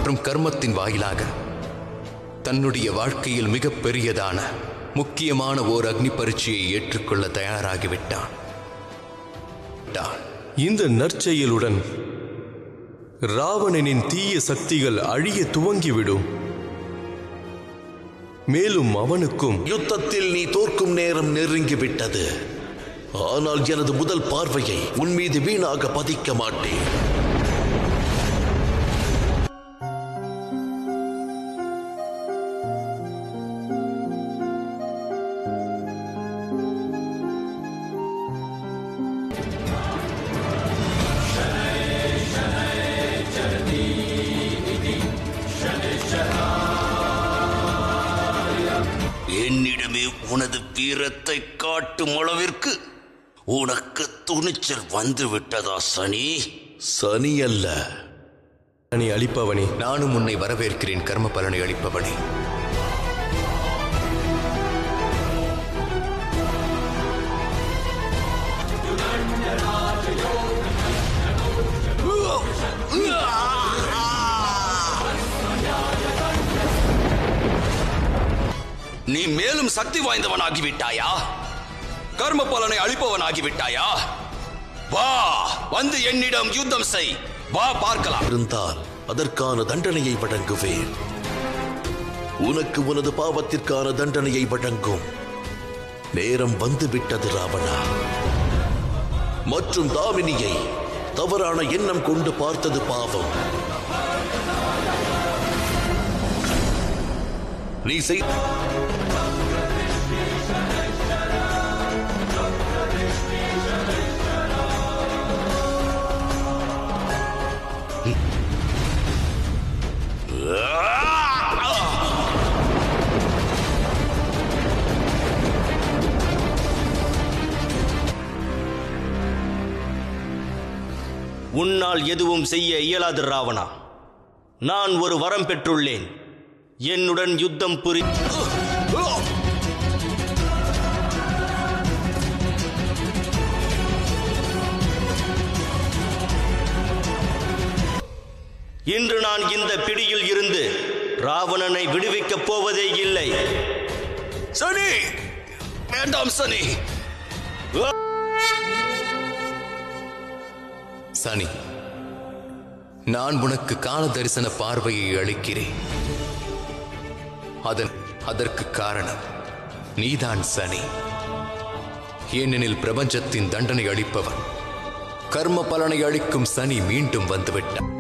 மற்றும் கர்மத்தின் வாயிலாக தன்னுடைய வாழ்க்கையில் மிக பெரியதான முக்கியமான ஓர் அக்னி பரீட்சையை ஏற்றுக்கொள்ள தயாராகிவிட்டான். இந்த நற்செயலுடன் ராவணனின் தீய சக்திகள் அழிய துவங்கிவிடும். மேலும் அவனுக்கும் யுத்தத்தில் நீ தோற்கும் நேரம் நெருங்கிவிட்டது. ஆனால் எனது முதல் பார்வையை உன் மீது வீணாக பதிக்க மாட்டேன். என்னிடமே உனது வீரத்தை காட்டும் அளவிற்கு உனக்கு துணிச்சல் வந்து விட்டதா சனி? சனி அல்ல, பலனை அளிப்பவனே. நானும் உன்னை வரவேற்கிறேன் கர்ம பலனை அளிப்பவனே. நீ மேலும் சக்தி வாய்ந்தவனாகிவிட்டாயா? கர்ம பலனை அளிப்பவனாகிவிட்டாயா? வா, வந்து என்னிடம் யுத்தம் செய். வா, பார்க்கலாம். இருந்தால் அதற்கான தண்டனையை வழங்குவேன். உனக்கு உனது பாவத்திற்கான தண்டனையை வழங்கும் நேரம் வந்துவிட்டது ராவணா. மற்றும் தாமினியை தவறான எண்ணம் கொண்டு பார்த்தது பாவம். நீ செய் உன்னால் எதுவும் செய்ய இயலாது ராவணா. நான் ஒரு வரம் பெற்றுள்ளேன். என்னுடன் யுத்தம் புரி. இன்று நான் இந்த பிடியில் இருந்து ராவணனை விடுவிக்கப் போவதே இல்லை. சனி, வேண்டாம் சனி. சனி, நான் உனக்கு கால தரிசன பார்வையை அளிக்கிறேன். அதற்கு காரணம் நீதான் சனி. ஏனெனில் பிரபஞ்சத்தின் தண்டனை அளிப்பவன் கர்ம பலனை அளிக்கும் சனி மீண்டும் வந்துவிட்டான்.